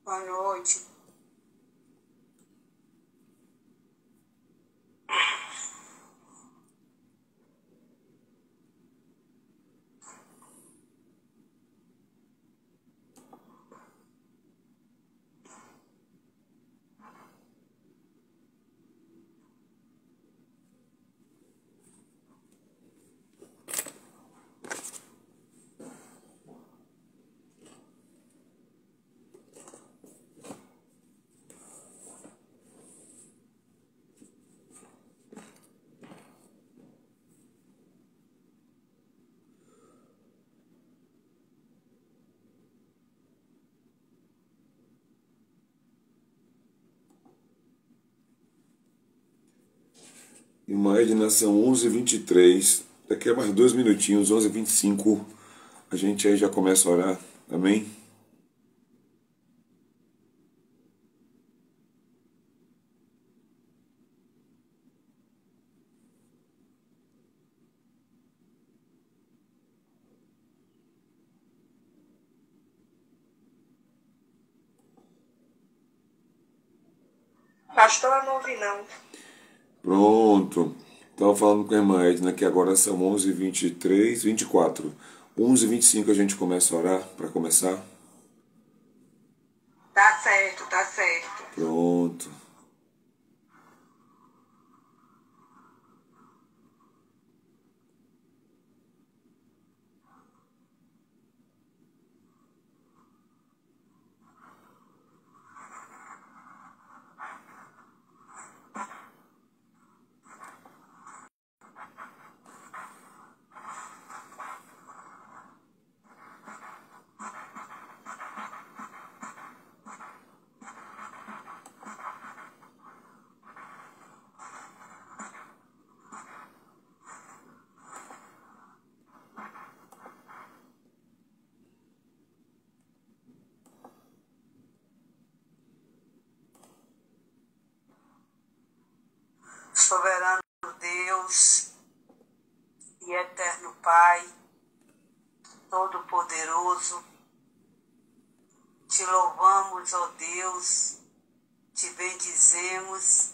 Boa noite. Imagina, são 11h23, daqui a mais 2 minutinhos, 11h25, a gente aí já começa a orar, amém? Pastor, eu não ouvi não. Pronto, estava falando com a irmã Edna que agora são 11h23, 24, 11h25 a gente começa a orar, para começar. Tá certo, tá certo. Pronto. Soberano Deus e eterno Pai, Todo-Poderoso, te louvamos, ó Deus, te bendizemos,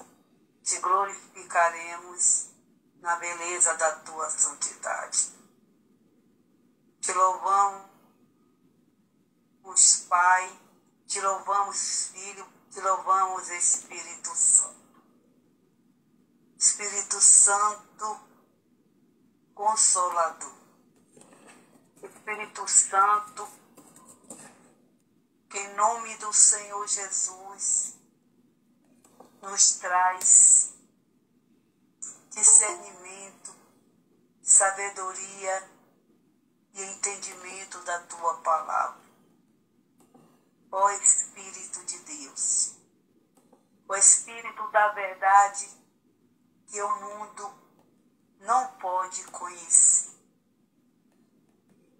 te glorificaremos na beleza da tua santidade. Te louvamos, Pai, te louvamos, Filho, te louvamos, Espírito Santo. Espírito Santo, Consolador. Espírito Santo, que em nome do Senhor Jesus nos traz discernimento, sabedoria e entendimento da tua palavra. Ó Espírito de Deus, ó Espírito da verdade que o mundo não pode conhecer.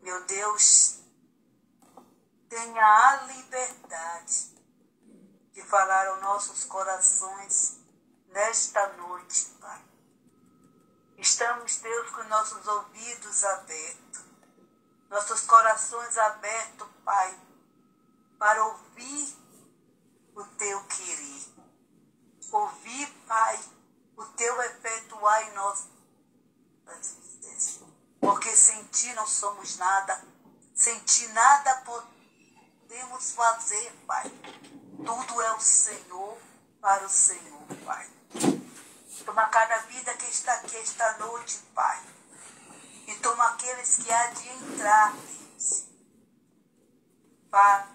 Meu Deus, tenha a liberdade de falar aos nossos corações nesta noite, Pai. Estamos, Deus, com nossos ouvidos abertos, nossos corações abertos, Pai, para ouvir o teu querer. Ouvir, Pai, o teu efetuar em nossas vidas. Porque sem ti não somos nada, sem ti nada podemos fazer, Pai. Tudo é o Senhor, para o Senhor, Pai. Toma cada vida que está aqui esta noite, Pai. E toma aqueles que há de entrar, Deus. Pai,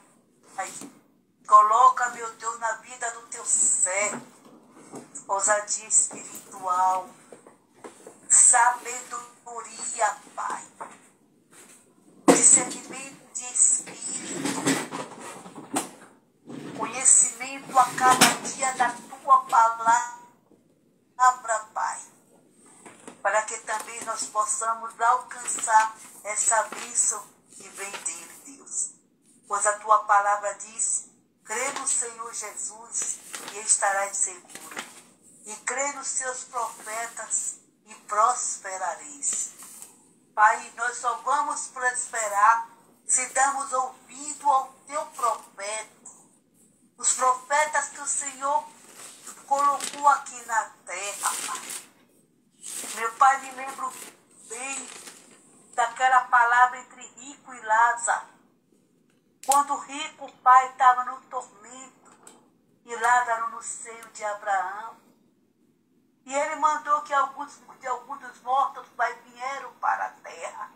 coloca, meu Deus, na vida do teu servo ousadia espiritual, sabedoria, Pai, discernimento de espírito, conhecimento a cada dia da tua palavra, Pai, para que também nós possamos alcançar essa bênção que vem dele, Deus. Pois a tua palavra diz: crê no Senhor Jesus e estarás seguro. E crê nos seus profetas e prosperareis. Pai, nós só vamos prosperar se damos ouvido ao teu profeta, quando o rico pai estava no tormento e Lázaro no seio de Abraão. E ele mandou que alguns dos mortos, pai, vieram para a terra.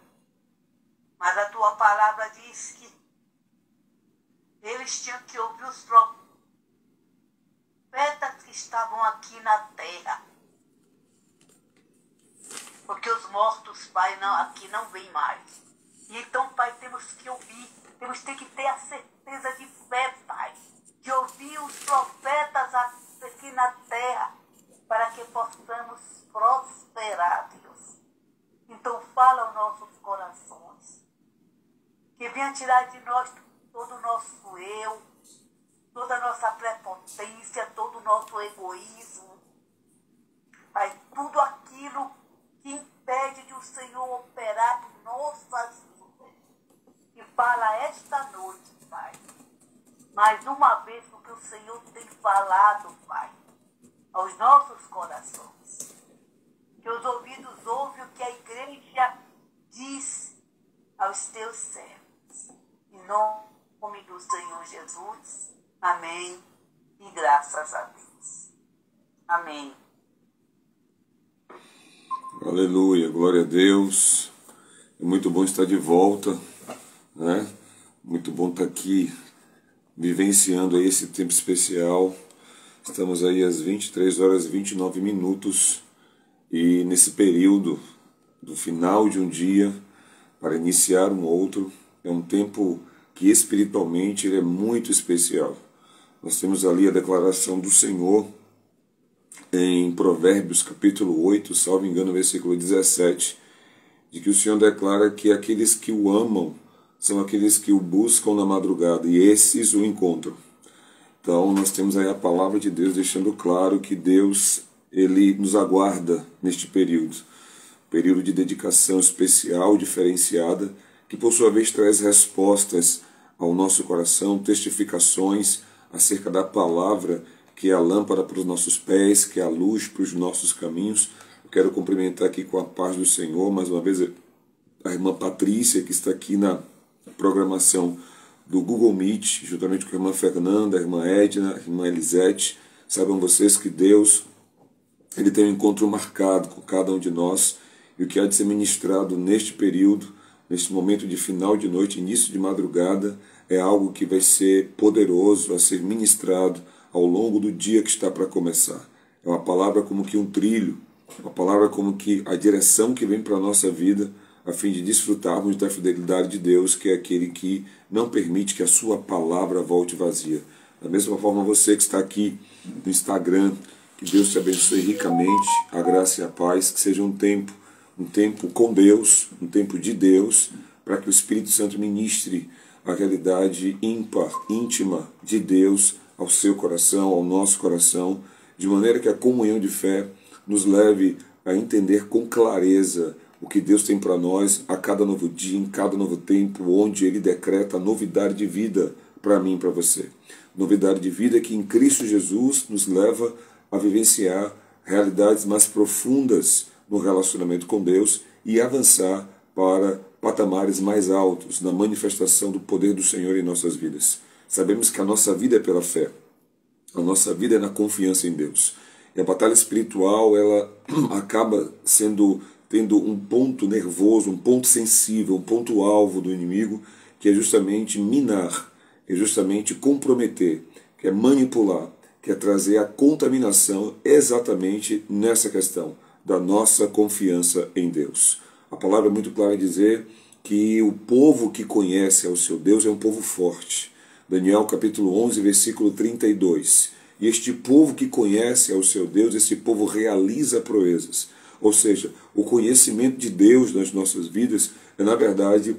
Mas a tua palavra diz que eles tinham que ouvir os profetas que estavam aqui na terra. Porque os mortos, pai, aqui não vêm mais. E então, pai, temos que ouvir, que ter a certeza de fé, pai, de ouvir os profetas aqui na terra, para que possamos prosperar, Deus. Então fala aos nossos corações, que venha tirar de nós todo o nosso eu, toda a nossa prepotência, todo o nosso egoísmo, Pai, tudo aquilo que impede de o Senhor operar em nossas vidas. E fala esta noite, Pai, mais uma vez o que o Senhor tem falado, Pai, aos nossos corações. Que os ouvidos ouvem o que a igreja diz aos teus servos. Em nome do Senhor Jesus. Amém. E graças a Deus. Amém. Aleluia, glória a Deus. É muito bom estar de volta, né? Muito bom estar aqui, vivenciando aí esse tempo especial. Estamos aí às 23 horas e 29 minutos e nesse período do final de um dia para iniciar um outro. É um tempo que espiritualmente ele é muito especial. Nós temos ali a declaração do Senhor em Provérbios capítulo 8, salvo engano, versículo 17, de que o Senhor declara que aqueles que o amam são aqueles que o buscam na madrugada e esses o encontram. Então nós temos aí a palavra de Deus deixando claro que Deus ele nos aguarda neste período de dedicação especial, diferenciada, que por sua vez traz respostas ao nosso coração, testificações acerca da palavra, que é a lâmpada para os nossos pés, que é a luz para os nossos caminhos. Eu quero cumprimentar aqui com a paz do Senhor, mais uma vez, a irmã Patrícia, que está aqui na programação do Google Meet, juntamente com a irmã Fernanda, a irmã Edna, a irmã Elisete. Saibam vocês que Deus ele tem um encontro marcado com cada um de nós, e o que há de ser ministrado neste período, neste momento de final de noite, início de madrugada, é algo que vai ser poderoso a ser ministrado ao longo do dia que está para começar. É uma palavra como que um trilho, uma palavra como que a direção que vem para a nossa vida, a fim de desfrutarmos da fidelidade de Deus, que é aquele que não permite que a sua palavra volte vazia. Da mesma forma, você que está aqui no Instagram, que Deus te abençoe ricamente, a graça e a paz, que seja um tempo com Deus, um tempo de Deus, para que o Espírito Santo ministre a realidade ímpar, íntima de Deus ao seu coração, ao nosso coração, de maneira que a comunhão de fé nos leve a entender com clareza o que Deus tem para nós a cada novo dia, em cada novo tempo, onde Ele decreta a novidade de vida para mim e para você. Novidade de vida que em Cristo Jesus nos leva a vivenciar realidades mais profundas no relacionamento com Deus e avançar para patamares mais altos na manifestação do poder do Senhor em nossas vidas. Sabemos que a nossa vida é pela fé, a nossa vida é na confiança em Deus. E a batalha espiritual, ela acaba tendo um ponto nervoso, um ponto sensível, um ponto alvo do inimigo, que é justamente minar, é justamente comprometer, que é manipular, que é trazer a contaminação exatamente nessa questão da nossa confiança em Deus. A palavra é muito clara em dizer que o povo que conhece ao seu Deus é um povo forte. Daniel capítulo 11, versículo 32. E este povo que conhece ao seu Deus, esse povo realiza proezas. Ou seja, o conhecimento de Deus nas nossas vidas é, na verdade,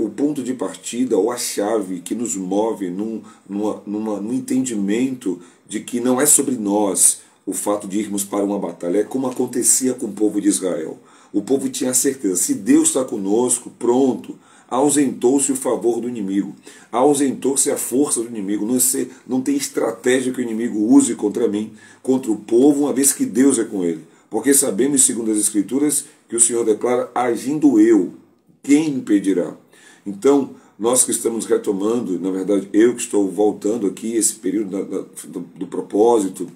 o ponto de partida ou a chave que nos move num entendimento de que não é sobre nós o fato de irmos para uma batalha. É como acontecia com o povo de Israel. O povo tinha certeza, se Deus está conosco, pronto, ausentou-se o favor do inimigo, ausentou-se a força do inimigo, não tem estratégia que o inimigo use contra mim, contra o povo, uma vez que Deus é com ele. Porque sabemos, segundo as Escrituras, que o Senhor declara, agindo eu, quem impedirá? Então, nós que estamos retomando, na verdade eu que estou voltando aqui, esse período do propósito,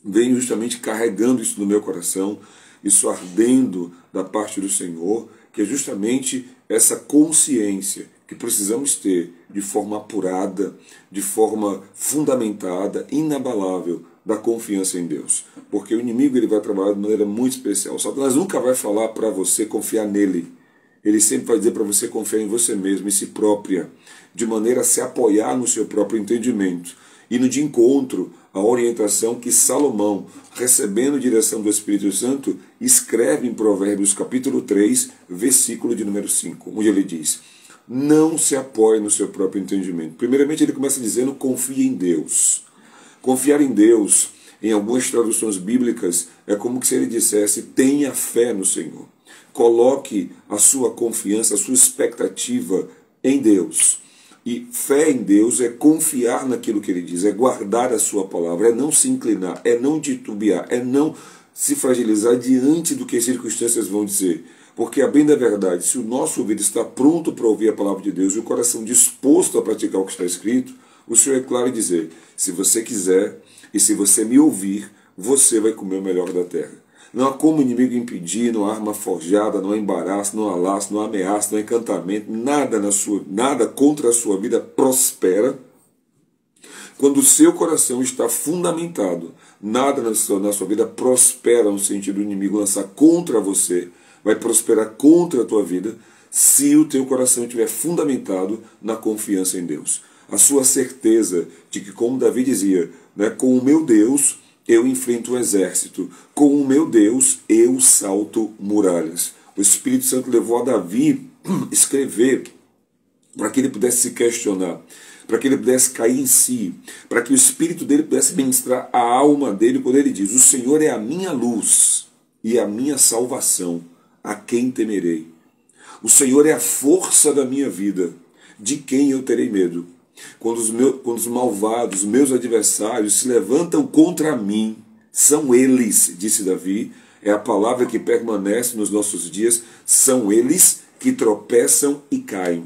venho justamente carregando isso no meu coração, isso ardendo da parte do Senhor, que é justamente essa consciência que precisamos ter de forma apurada, de forma fundamentada, inabalável, da confiança em Deus. Porque o inimigo ele vai trabalhar de maneira muito especial. Satanás nunca vai falar para você confiar nele. Ele sempre vai dizer para você confiar em você mesmo, em si própria, de maneira a se apoiar no seu próprio entendimento. Indo de encontro à orientação que Salomão, recebendo direção do Espírito Santo, escreve em Provérbios capítulo 3, versículo de número 5, onde ele diz: não se apoie no seu próprio entendimento. Primeiramente ele começa dizendo: confie em Deus. Confiar em Deus, em algumas traduções bíblicas, é como se ele dissesse: tenha fé no Senhor. Coloque a sua confiança, a sua expectativa em Deus. E fé em Deus é confiar naquilo que ele diz, é guardar a sua palavra, é não se inclinar, é não titubear, é não se fragilizar diante do que as circunstâncias vão dizer. Porque, a bem da verdade, se o nosso ouvido está pronto para ouvir a palavra de Deus e o coração disposto a praticar o que está escrito, o Senhor é claro em dizer: se você quiser e se você me ouvir, você vai comer o melhor da terra. Não há como o inimigo impedir, não há arma forjada, não há embaraço, não há laço, não há ameaça, não há encantamento, nada contra a sua vida prospera. Quando o seu coração está fundamentado, nada na sua vida prospera no sentido do inimigo lançar contra você, vai prosperar contra a tua vida, se o teu coração estiver fundamentado na confiança em Deus. A sua certeza de que, como Davi dizia, né, com o meu Deus eu enfrento o exército, com o meu Deus eu salto muralhas. O Espírito Santo levou a Davi escrever para que ele pudesse se questionar, para que ele pudesse cair em si, para que o Espírito dele pudesse ministrar a alma dele, quando ele diz: o Senhor é a minha luz e a minha salvação, a quem temerei? O Senhor é a força da minha vida, de quem eu terei medo? Quando os malvados, meus adversários, se levantam contra mim, são eles, disse Davi, é a palavra que permanece nos nossos dias, são eles que tropeçam e caem.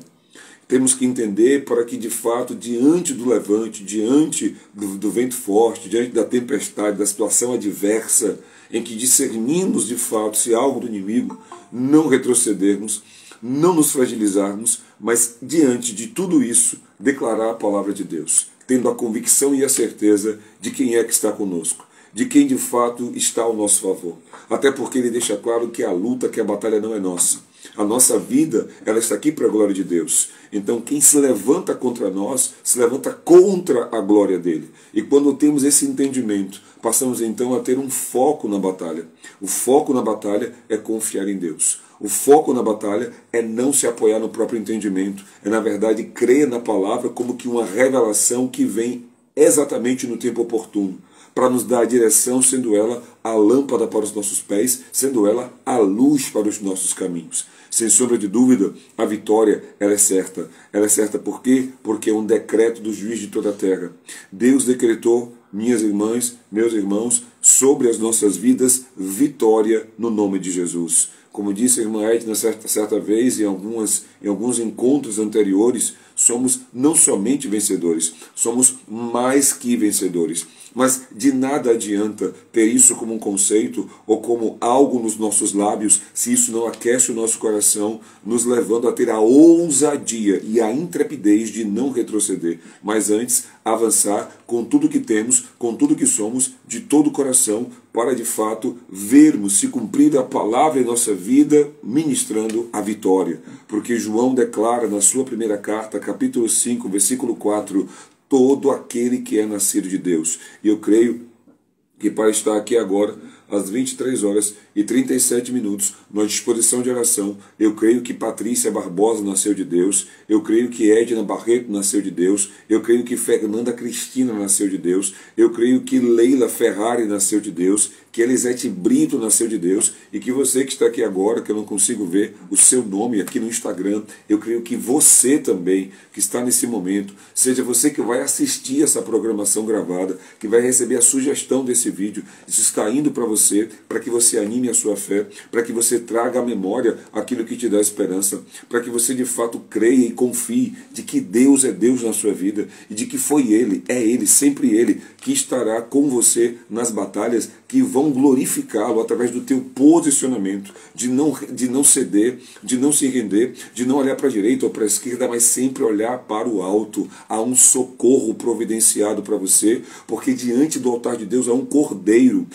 Temos que entender para que, de fato, diante do levante, diante do vento forte, diante da tempestade, da situação adversa, em que discernimos, de fato, se algo do inimigo, não retrocedermos, não nos fragilizarmos, mas diante de tudo isso, declarar a palavra de Deus, tendo a convicção e a certeza de quem é que está conosco, de quem de fato está ao nosso favor. Até porque ele deixa claro que a luta, que a batalha não é nossa. A nossa vida, ela está aqui para a glória de Deus. Então quem se levanta contra nós, se levanta contra a glória dele. E quando temos esse entendimento, passamos então a ter um foco na batalha. O foco na batalha é confiar em Deus. O foco na batalha é não se apoiar no próprio entendimento. É, na verdade, crer na palavra como que uma revelação que vem exatamente no tempo oportuno, para nos dar a direção, sendo ela a lâmpada para os nossos pés, sendo ela a luz para os nossos caminhos. Sem sombra de dúvida, a vitória ela é certa. Ela é certa por quê? Porque é um decreto do juiz de toda a terra. Deus decretou, minhas irmãs, meus irmãos, sobre as nossas vidas, vitória no nome de Jesus. Como disse a irmã Edna certa vez, em alguns encontros anteriores, somos não somente vencedores, somos mais que vencedores. Mas de nada adianta ter isso como um conceito ou como algo nos nossos lábios, se isso não aquece o nosso coração, nos levando a ter a ousadia e a intrepidez de não retroceder, mas antes avançar com tudo que temos, com tudo que somos, de todo o coração, para de fato vermos se cumprir a palavra em nossa vida, ministrando a vitória. Porque João declara na sua primeira carta, capítulo 5, versículo 4, todo aquele que é nascido de Deus. E eu creio que para estar aqui agora, às 23 horas e 37 minutos, na disposição de oração, eu creio que Patrícia Barbosa nasceu de Deus, eu creio que Edna Barreto nasceu de Deus, eu creio que Fernanda Cristina nasceu de Deus, eu creio que Leila Ferrari nasceu de Deus, que Elisete Brito nasceu de Deus, e que você que está aqui agora, que eu não consigo ver o seu nome aqui no Instagram, eu creio que você também, que está nesse momento, seja você que vai assistir essa programação gravada, que vai receber a sugestão desse vídeo, isso está indo para você, para que você anime reanime a sua fé, para que você traga à memória aquilo que te dá esperança, para que você de fato creia e confie de que Deus é Deus na sua vida e de que foi Ele, é Ele, sempre Ele, que estará com você nas batalhas que vão glorificá-lo através do teu posicionamento, de não ceder, de não se render, de não olhar para a direita ou para a esquerda, mas sempre olhar para o alto. Há um socorro providenciado para você, porque diante do altar de Deus há um cordeiro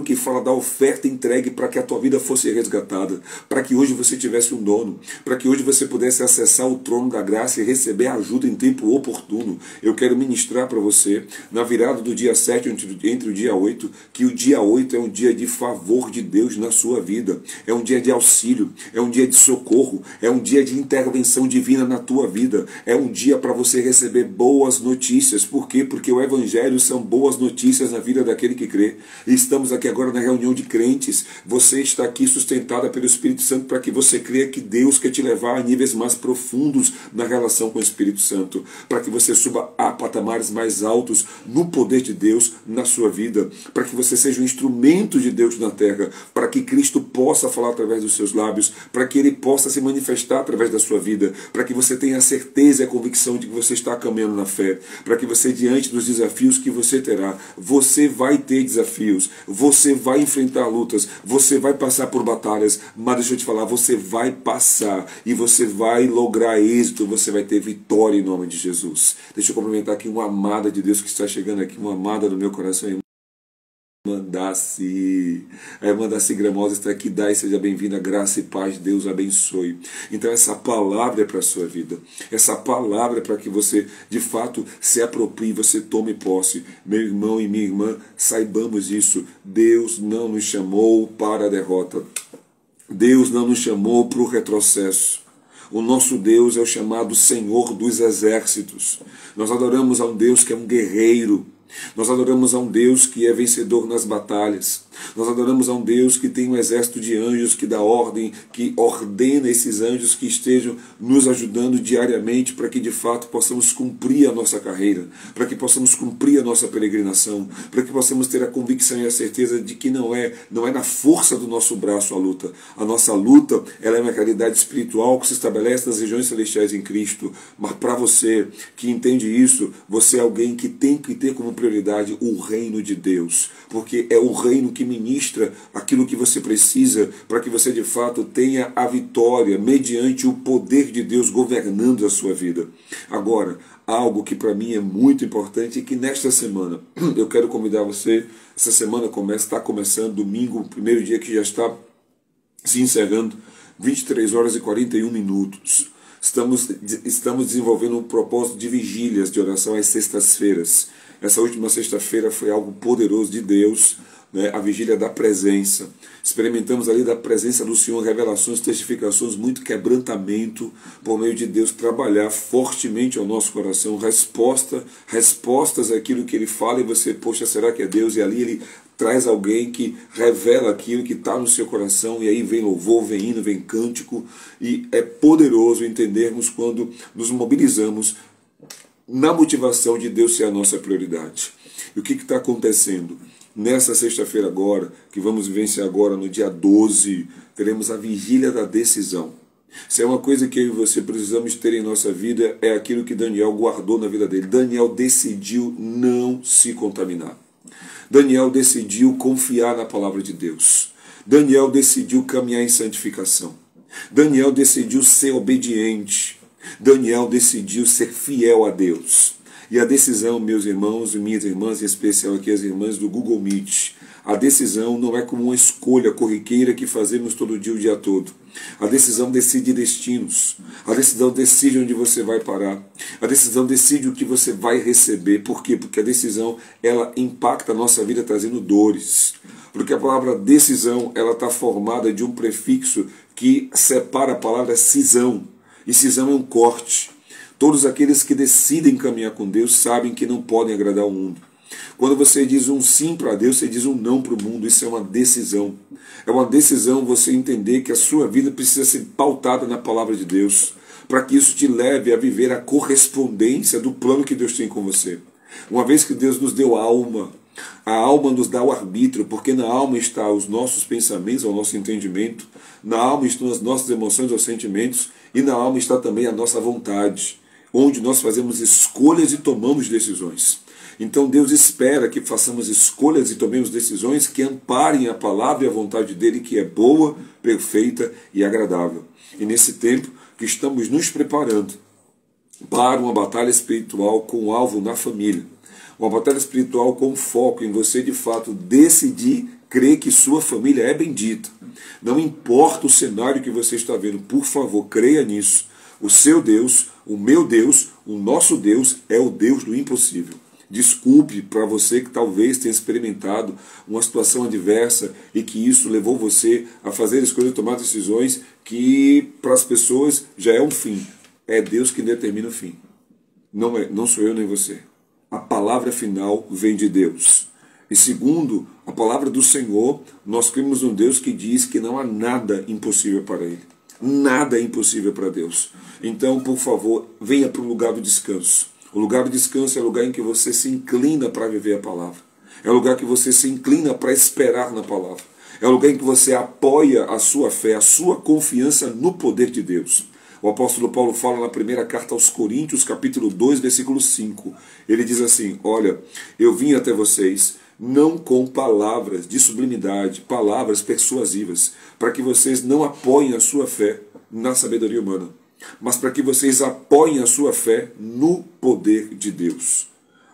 que fala da oferta entregue para que a tua vida fosse resgatada, para que hoje você tivesse um dono, para que hoje você pudesse acessar o trono da graça e receber ajuda em tempo oportuno. Eu quero ministrar para você, na virada do dia 7 entre o dia 8, que o dia 8 é um dia de favor de Deus na sua vida, é um dia de auxílio, é um dia de socorro, é um dia de intervenção divina na tua vida, é um dia para você receber boas notícias. Por quê? Porque o Evangelho são boas notícias na vida daquele que crê. E estamos aqui agora na reunião de crentes. Você está aqui sustentada pelo Espírito Santo para que você creia que Deus quer te levar a níveis mais profundos na relação com o Espírito Santo, para que você suba a patamares mais altos no poder de Deus na sua vida, para que você seja um instrumento de Deus na terra, para que Cristo possa falar através dos seus lábios, para que Ele possa se manifestar através da sua vida, para que você tenha a certeza e a convicção de que você está caminhando na fé, para que você, diante dos desafios que você terá, você vai ter desafios, você vai enfrentar lutas, você vai passar por batalhas, mas deixa eu te falar, você vai passar e você vai lograr êxito, você vai ter vitória em nome de Jesus. Deixa eu cumprimentar aqui uma amada de Deus que está chegando aqui, uma amada do meu coração, a irmã Daci Gramosa está aqui. Dai, seja bem-vinda, graça e paz, Deus abençoe. Então essa palavra é para a sua vida, essa palavra é para que você de fato se aproprie, você tome posse. Meu irmão e minha irmã, saibamos isso, Deus não nos chamou para a derrota, Deus não nos chamou para o retrocesso. O nosso Deus é o chamado Senhor dos Exércitos. Nós adoramos a um Deus que é um guerreiro. Nós adoramos a um Deus que é vencedor nas batalhas. Nós adoramos a um Deus que tem um exército de anjos, que dá ordem, que ordena esses anjos que estejam nos ajudando diariamente para que de fato possamos cumprir a nossa carreira, para que possamos cumprir a nossa peregrinação, para que possamos ter a convicção e a certeza de que não é na força do nosso braço a luta. A nossa luta, ela é uma realidade espiritual que se estabelece nas regiões celestiais em Cristo. Mas para você que entende isso, você é alguém que tem que ter como prioridade o reino de Deus, porque é o reino que ministra aquilo que você precisa para que você de fato tenha a vitória mediante o poder de Deus governando a sua vida. Agora, algo que para mim é muito importante e que nesta semana eu quero convidar você. Essa semana está começando domingo, o primeiro dia que já está se encerrando, 23 horas e 41 minutos. Estamos desenvolvendo um propósito de vigílias de oração às sextas-feiras. Essa última sexta-feira foi algo poderoso de Deus, né? A vigília da presença. Experimentamos ali da presença do Senhor, revelações, testificações, muito quebrantamento, por meio de Deus trabalhar fortemente ao nosso coração, respostas àquilo que Ele fala, e você, poxa, será que é Deus? E ali Ele traz alguém que revela aquilo que está no seu coração, e aí vem louvor, vem hino, vem cântico, e é poderoso entendermos quando nos mobilizamos na motivação de Deus ser a nossa prioridade. E o que está acontecendo? Nessa sexta-feira agora, que vamos vivenciar agora no dia 12, teremos a vigília da decisão. Se é uma coisa que eu e você precisamos ter em nossa vida, é aquilo que Daniel guardou na vida dele. Daniel decidiu não se contaminar. Daniel decidiu confiar na palavra de Deus. Daniel decidiu caminhar em santificação. Daniel decidiu ser obediente. Daniel decidiu ser fiel a Deus. E a decisão, meus irmãos e minhas irmãs, em especial aqui as irmãs do Google Meet, a decisão não é como uma escolha corriqueira que fazemos todo dia, o dia todo. A decisão decide destinos. A decisão decide onde você vai parar. A decisão decide o que você vai receber. Por quê? Porque a decisão, ela impacta a nossa vida trazendo dores. Porque a palavra decisão, ela está formada de um prefixo que separa a palavra cisão. E cisão é um corte. Todos aqueles que decidem caminhar com Deus sabem que não podem agradar o mundo. Quando você diz um sim para Deus, você diz um não para o mundo. Isso é uma decisão. É uma decisão você entender que a sua vida precisa ser pautada na palavra de Deus, para que isso te leve a viver a correspondência do plano que Deus tem com você. Uma vez que Deus nos deu alma, A alma nos dá o arbítrio, porque na alma está os nossos pensamentos, o nosso entendimento, na alma estão as nossas emoções ou sentimentos, e na alma está também a nossa vontade, onde nós fazemos escolhas e tomamos decisões. Então Deus espera que façamos escolhas e tomemos decisões que amparem a palavra e a vontade dele, que é boa, perfeita e agradável. E nesse tempo que estamos nos preparando para uma batalha espiritual com alvo na família, uma batalha espiritual com foco em você de fato decidir crer que sua família é bendita. Não importa o cenário que você está vendo, por favor, creia nisso. O seu Deus, o meu Deus, o nosso Deus é o Deus do impossível. Desculpe para você que talvez tenha experimentado uma situação adversa e que isso levou você a fazer escolhas e tomar decisões que para as pessoas já é um fim. É Deus que determina o fim. Não sou eu nem você. A palavra final vem de Deus. E segundo a palavra do Senhor, nós cremos num Deus que diz que não há nada impossível para Ele. Nada é impossível para Deus. Então, por favor, venha para o lugar do descanso. O lugar do descanso é o lugar em que você se inclina para viver a palavra. É o lugar que você se inclina para esperar na palavra. É o lugar em que você apoia a sua fé, a sua confiança no poder de Deus. O apóstolo Paulo fala na primeira carta aos Coríntios, capítulo 2, versículo 5. Ele diz assim: olha, eu vim até vocês não com palavras de sublimidade, palavras persuasivas, para que vocês não apoiem a sua fé na sabedoria humana, mas para que vocês apoiem a sua fé no poder de Deus.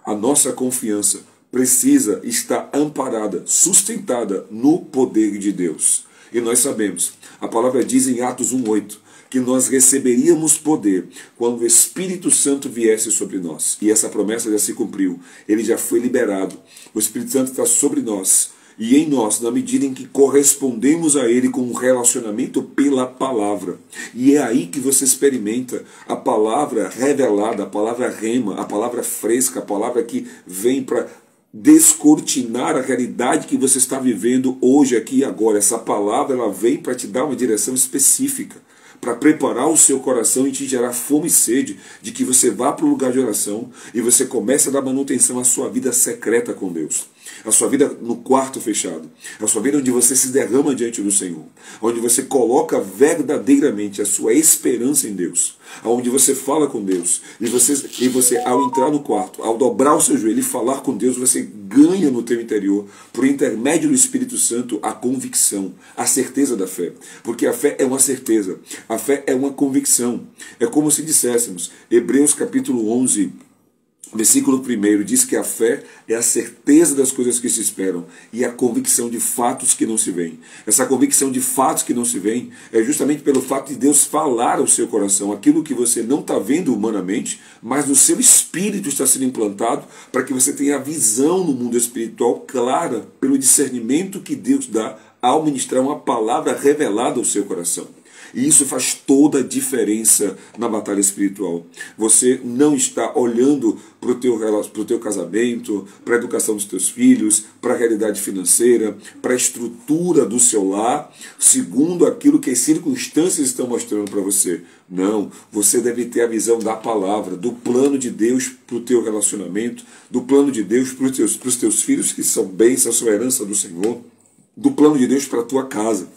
A nossa confiança precisa estar amparada, sustentada no poder de Deus. E nós sabemos, a palavra diz em Atos 1:8, que nós receberíamos poder quando o Espírito Santo viesse sobre nós. E essa promessa já se cumpriu. Ele já foi liberado. O Espírito Santo está sobre nós e em nós, na medida em que correspondemos a Ele com um relacionamento pela palavra. E é aí que você experimenta a palavra revelada, a palavra rema, a palavra fresca, a palavra que vem para descortinar a realidade que você está vivendo hoje, aqui e agora. Essa palavra ela vem para te dar uma direção específica, para preparar o seu coração e te gerar fome e sede de que você vá para o lugar de oração e você comece a dar manutenção à sua vida secreta com Deus. A sua vida no quarto fechado. A sua vida onde você se derrama diante do Senhor. Onde você coloca verdadeiramente a sua esperança em Deus. Onde você fala com Deus. E você ao entrar no quarto, ao dobrar o seu joelho e falar com Deus, você ganha no teu interior, por intermédio do Espírito Santo, a convicção, a certeza da fé. Porque a fé é uma certeza. A fé é uma convicção. É como se disséssemos, Hebreus capítulo 11, versículo 1 diz que a fé é a certeza das coisas que se esperam e a convicção de fatos que não se veem. Essa convicção de fatos que não se veem é justamente pelo fato de Deus falar ao seu coração aquilo que você não está vendo humanamente, mas no seu espírito está sendo implantado para que você tenha a visão no mundo espiritual clara pelo discernimento que Deus dá ao ministrar uma palavra revelada ao seu coração. E isso faz toda a diferença na batalha espiritual. Você não está olhando para o teu casamento, para a educação dos teus filhos, para a realidade financeira, para a estrutura do seu lar, segundo aquilo que as circunstâncias estão mostrando para você. Não, você deve ter a visão da palavra, do plano de Deus para o teu relacionamento, do plano de Deus para os teus filhos, que são bênçãos, são herança do Senhor, do plano de Deus para a tua casa.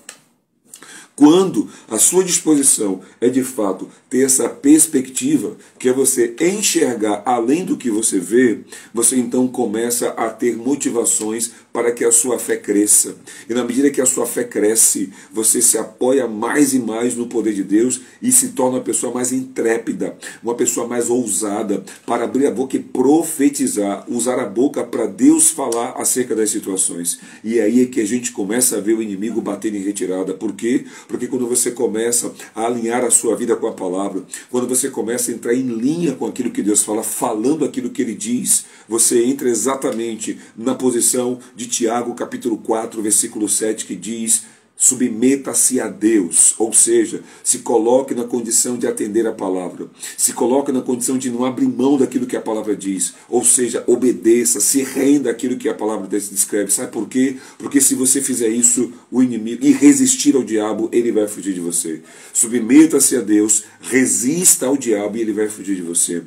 Quando a sua disposição é de fato ter essa perspectiva, que é você enxergar além do que você vê, você então começa a ter motivações para que a sua fé cresça. E na medida que a sua fé cresce, você se apoia mais e mais no poder de Deus e se torna uma pessoa mais intrépida, uma pessoa mais ousada para abrir a boca e profetizar, usar a boca para Deus falar acerca das situações. E aí é que a gente começa a ver o inimigo bater em retirada. Por quê? Porque quando você começa a alinhar a sua vida com a palavra, quando você começa a entrar em linha com aquilo que Deus fala, falando aquilo que Ele diz, você entra exatamente na posição de Tiago, capítulo 4, versículo 7, que diz: Submeta-se a Deus, ou seja, se coloque na condição de atender a palavra, se coloque na condição de não abrir mão daquilo que a palavra diz, ou seja, obedeça, se renda àquilo que a palavra descreve. Sabe por quê? Porque se você fizer isso, o inimigo, e resistir ao diabo, ele vai fugir de você. Submeta-se a Deus, resista ao diabo e ele vai fugir de você.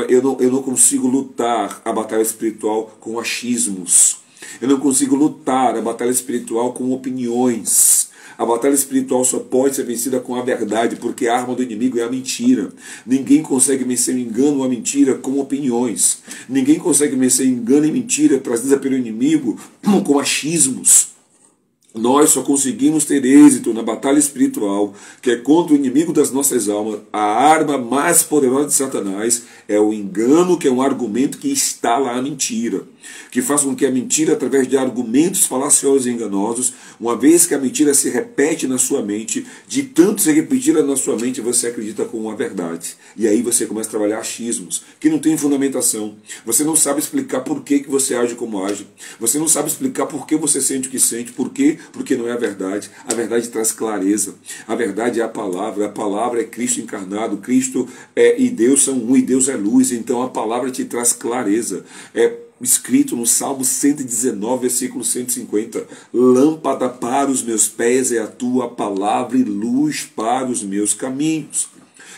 Eu não consigo lutar a batalha espiritual com achismos. Eu não consigo lutar a batalha espiritual com opiniões. A batalha espiritual só pode ser vencida com a verdade, porque a arma do inimigo é a mentira. Ninguém consegue vencer o engano ou a mentira com opiniões. Ninguém consegue vencer engano e mentira trazida pelo inimigo com achismos. Nós só conseguimos ter êxito na batalha espiritual, que é contra o inimigo das nossas almas. A arma mais poderosa de Satanás é o engano, que é um argumento que instala a mentira, que faz com que a mentira, através de argumentos falaciosos e enganosos, uma vez que a mentira se repete na sua mente, de tanto se repetir na sua mente, você acredita com a verdade. E aí você começa a trabalhar achismos, que não tem fundamentação. Você não sabe explicar por que você age como age. Você não sabe explicar por que você sente o que sente. Por quê? Porque não é a verdade. A verdade traz clareza. A verdade é a palavra é Cristo encarnado. Cristo e Deus são um, e Deus é luz. Então a palavra te traz clareza. É escrito no Salmo 119, versículo 150. Lâmpada para os meus pés é a tua palavra e luz para os meus caminhos.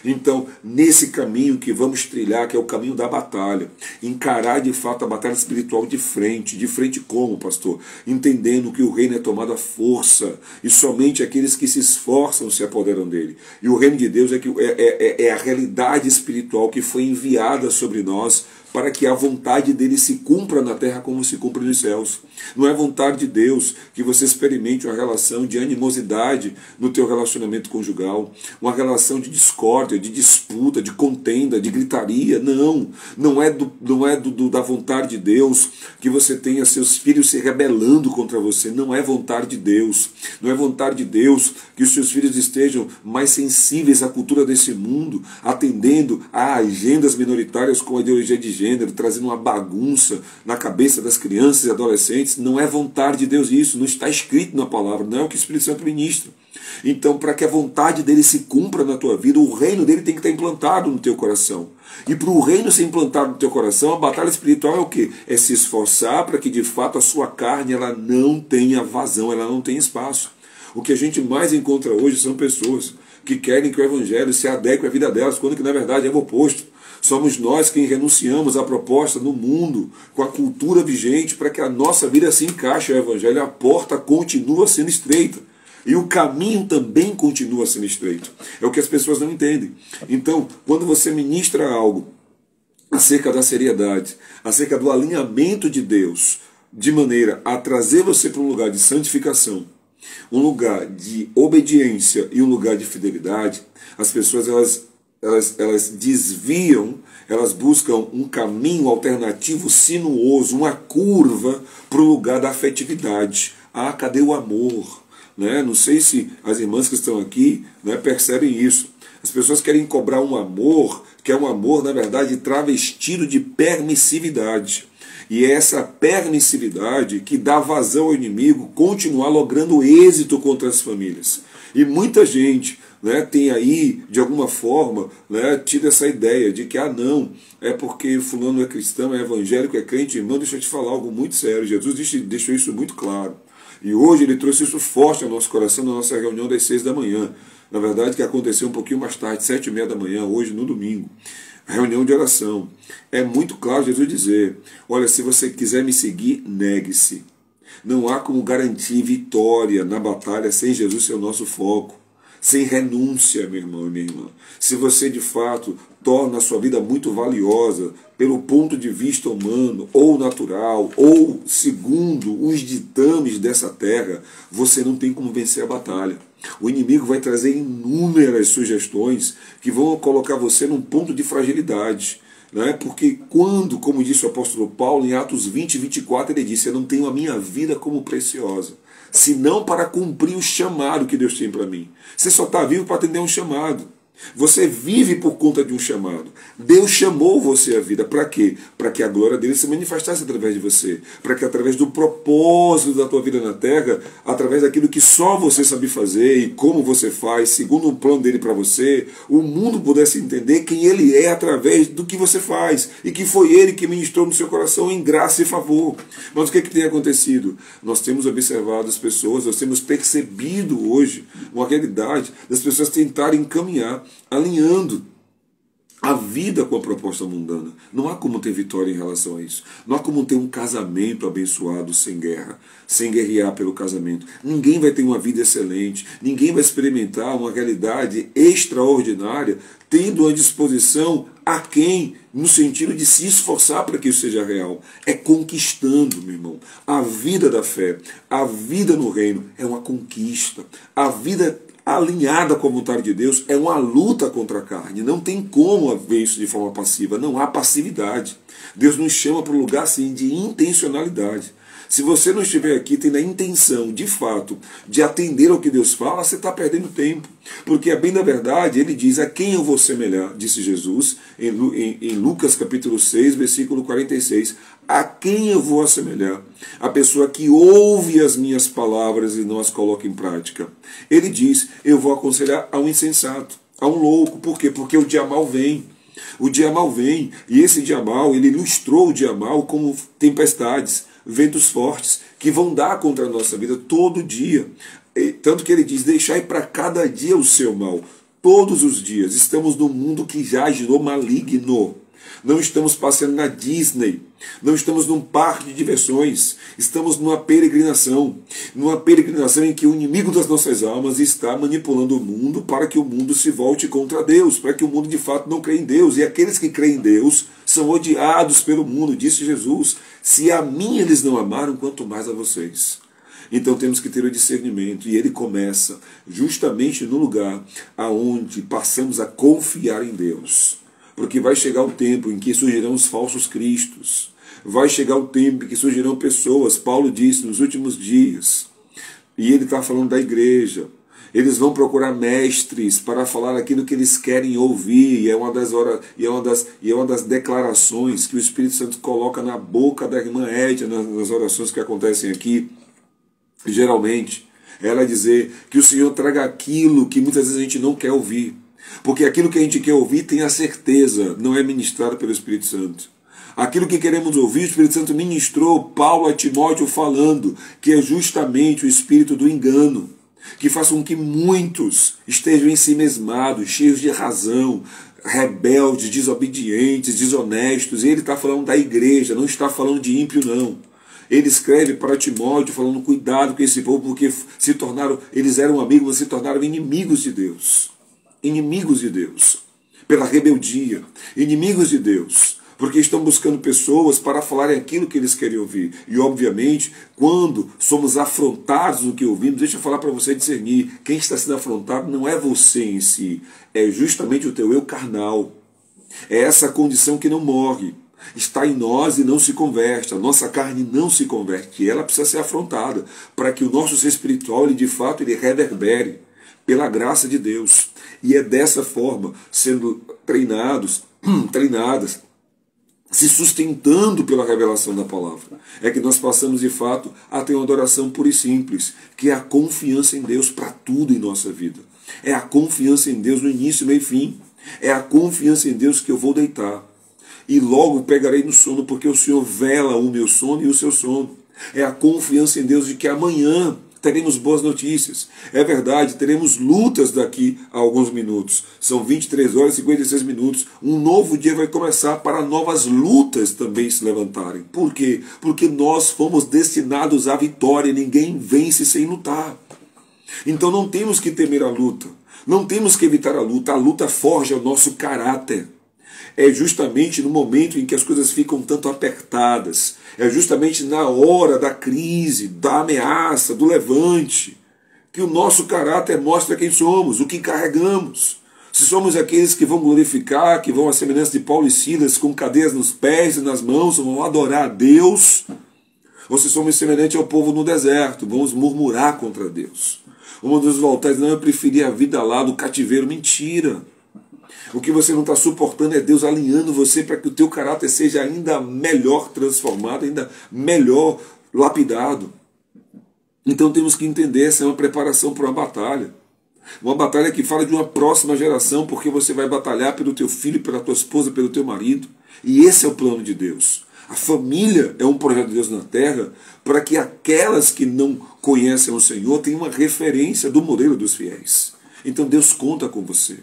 Então, nesse caminho que vamos trilhar, que é o caminho da batalha, encarar de fato a batalha espiritual de frente como, pastor? Entendendo que o reino é tomado à força, e somente aqueles que se esforçam se apoderam dele. E o reino de Deus é a realidade espiritual que foi enviada sobre nós, para que a vontade dele se cumpra na terra como se cumpre nos céus. Não é vontade de Deus que você experimente uma relação de animosidade no teu relacionamento conjugal, uma relação de discórdia, de disputa, de contenda, de gritaria. Não é da vontade de Deus que você tenha seus filhos se rebelando contra você. Não é vontade de Deus. Não é vontade de Deus que os seus filhos estejam mais sensíveis à cultura desse mundo, atendendo a agendas minoritárias com a ideologia de gênero, trazendo uma bagunça na cabeça das crianças e adolescentes. Não é vontade de Deus isso, não está escrito na palavra, não é o que o Espírito Santo ministra. Então, para que a vontade dele se cumpra na tua vida, o reino dele tem que estar implantado no teu coração. E para o reino ser implantado no teu coração, a batalha espiritual é o quê? É se esforçar para que de fato a sua carne ela não tenha vazão, ela não tenha espaço. O que a gente mais encontra hoje são pessoas que querem que o evangelho se adeque à vida delas, quando que na verdade é o oposto. Somos nós quem renunciamos à proposta no mundo, com a cultura vigente, para que a nossa vida se encaixe ao evangelho. A porta continua sendo estreita. E o caminho também continua sendo estreito. É o que as pessoas não entendem. Então, quando você ministra algo acerca da seriedade, acerca do alinhamento de Deus, de maneira a trazer você para um lugar de santificação, um lugar de obediência e um lugar de fidelidade, as pessoas elas desviam, elas buscam um caminho alternativo sinuoso, uma curva para o lugar da afetividade. Ah, cadê o amor? Não sei se as irmãs que estão aqui percebem isso. As pessoas querem cobrar um amor, que é um amor, na verdade, travestido de permissividade. E é essa permissividade que dá vazão ao inimigo continuar logrando êxito contra as famílias. E muita gente tem aí, de alguma forma, tido essa ideia de que, não, é porque fulano é cristão, é evangélico, é crente. Irmão, deixa eu te falar algo muito sério. Jesus deixou isso muito claro. E hoje ele trouxe isso forte ao nosso coração na nossa reunião das 6 da manhã. Na verdade, que aconteceu um pouquinho mais tarde, 7h30 da manhã, hoje no domingo. Reunião de oração. É muito claro Jesus dizer, olha, se você quiser me seguir, negue-se. Não há como garantir vitória na batalha sem Jesus ser o nosso foco. Sem renúncia, meu irmão e minha irmã. Se você de fato torna a sua vida muito valiosa pelo ponto de vista humano ou natural, ou segundo os ditames dessa terra, você não tem como vencer a batalha. O inimigo vai trazer inúmeras sugestões que vão colocar você num ponto de fragilidade. Porque quando, como disse o apóstolo Paulo em Atos 20, 24, ele disse, eu não tenho a minha vida como preciosa, senão para cumprir o chamado que Deus tem para mim. Você só está vivo para atender um chamado. Você vive por conta de um chamado. Deus chamou você à vida. Para quê? Para que a glória dele se manifestasse através de você. Para que através do propósito da tua vida na terra, através daquilo que só você sabe fazer e como você faz, segundo o plano dele para você, o mundo pudesse entender quem ele é através do que você faz. E que foi ele que ministrou no seu coração em graça e favor. Mas o que tem acontecido? Nós temos observado as pessoas, nós temos percebido hoje uma realidade das pessoas tentarem caminhar alinhando a vida com a proposta mundana. Não há como ter vitória em relação a isso. Não há como ter um casamento abençoado sem guerra, sem guerrear pelo casamento. Ninguém vai ter uma vida excelente, ninguém vai experimentar uma realidade extraordinária tendo a disposição a quem, no sentido de se esforçar para que isso seja real. É conquistando, meu irmão. A vida da fé, a vida no reino é uma conquista. A vida alinhada com a vontade de Deus é uma luta contra a carne. Não tem como haver isso de forma passiva. Não há passividade. Deus nos chama para um lugar assim de intencionalidade. Se você não estiver aqui tendo a intenção, de fato, de atender ao que Deus fala, você está perdendo tempo. Porque, a bem da verdade, ele diz: a quem eu vou semelhar, disse Jesus, em Lucas capítulo 6, versículo 46. A quem eu vou assemelhar? A pessoa que ouve as minhas palavras e não as coloca em prática. Ele diz: eu vou aconselhar a um insensato, a um louco. Por quê? Porque o dia mal vem. O dia mal vem, e esse dia mal, ele ilustrou o dia mal como tempestades, ventos fortes, que vão dar contra a nossa vida todo dia. Tanto que ele diz: deixai para cada dia o seu mal. Todos os dias. Estamos num mundo que jaz no maligno. Não estamos passeando na Disney, não estamos num parque de diversões, estamos numa peregrinação em que o inimigo das nossas almas está manipulando o mundo para que o mundo se volte contra Deus, para que o mundo de fato não creia em Deus, e aqueles que creem em Deus são odiados pelo mundo, disse Jesus. Se a mim eles não amaram, quanto mais a vocês. Então temos que ter o discernimento, e ele começa justamente no lugar aonde passamos a confiar em Deus. Porque vai chegar o tempo em que surgirão os falsos cristos. Vai chegar o tempo em que surgirão pessoas, Paulo disse, nos últimos dias. E ele está falando da igreja. Eles vão procurar mestres para falar aquilo que eles querem ouvir. E é uma das declarações que o Espírito Santo coloca na boca da irmã Edna nas orações que acontecem aqui. Geralmente, ela dizer que o Senhor traga aquilo que muitas vezes a gente não quer ouvir. Porque aquilo que a gente quer ouvir, tem a certeza, não é ministrado pelo Espírito Santo. Aquilo que queremos ouvir, o Espírito Santo ministrou Paulo a Timóteo falando, que é justamente o espírito do engano, que faz com que muitos estejam ensimesmados, cheios de razão, rebeldes, desobedientes, desonestos. E ele está falando da igreja, não está falando de ímpio, não. Ele escreve para Timóteo falando: cuidado com esse povo, porque eles eram amigos, mas se tornaram inimigos de Deus. Inimigos de Deus, pela rebeldia, inimigos de Deus, porque estão buscando pessoas para falarem aquilo que eles querem ouvir. E obviamente, quando somos afrontados no que ouvimos, deixa eu falar para você discernir, quem está sendo afrontado não é você em si, é justamente o teu eu carnal. É essa condição que não morre, está em nós e não se converte. A nossa carne não se converte, e ela precisa ser afrontada, para que o nosso ser espiritual, ele de fato, ele reverbere pela graça de Deus. E é dessa forma, sendo treinadas, se sustentando pela revelação da palavra, é que nós passamos de fato a ter uma adoração pura e simples, que é a confiança em Deus para tudo em nossa vida. É a confiança em Deus no início, meio e fim. É a confiança em Deus que eu vou deitar e logo pegarei no sono, porque o Senhor vela o meu sono e o seu sono. É a confiança em Deus de que amanhã teremos boas notícias. É verdade, teremos lutas daqui a alguns minutos. São 23 horas e 56 minutos. Um novo dia vai começar para novas lutas também se levantarem. Por quê? Porque nós fomos destinados à vitória. Ninguém vence sem lutar. Então não temos que temer a luta. Não temos que evitar a luta. A luta forja o nosso caráter. É justamente no momento em que as coisas ficam tanto apertadas, é justamente na hora da crise, da ameaça, do levante, que o nosso caráter mostra quem somos, o que carregamos. Se somos aqueles que vão glorificar, que vão à semelhança de Paulo e Silas, com cadeias nos pés e nas mãos, vão adorar a Deus, ou se somos semelhantes ao povo no deserto, vamos murmurar contra Deus. Vamos nos voltar e dizer: não, eu preferi a vida lá do cativeiro. Mentira! O que você não está suportando é Deus alinhando você para que o teu caráter seja ainda melhor transformado, ainda melhor lapidado. Então temos que entender, essa é uma preparação para uma batalha. Uma batalha que fala de uma próxima geração, porque você vai batalhar pelo teu filho, pela tua esposa, pelo teu marido. E esse é o plano de Deus. A família é um projeto de Deus na terra para que aquelas que não conhecem o Senhor tenham uma referência do modelo dos fiéis. Então Deus conta com você.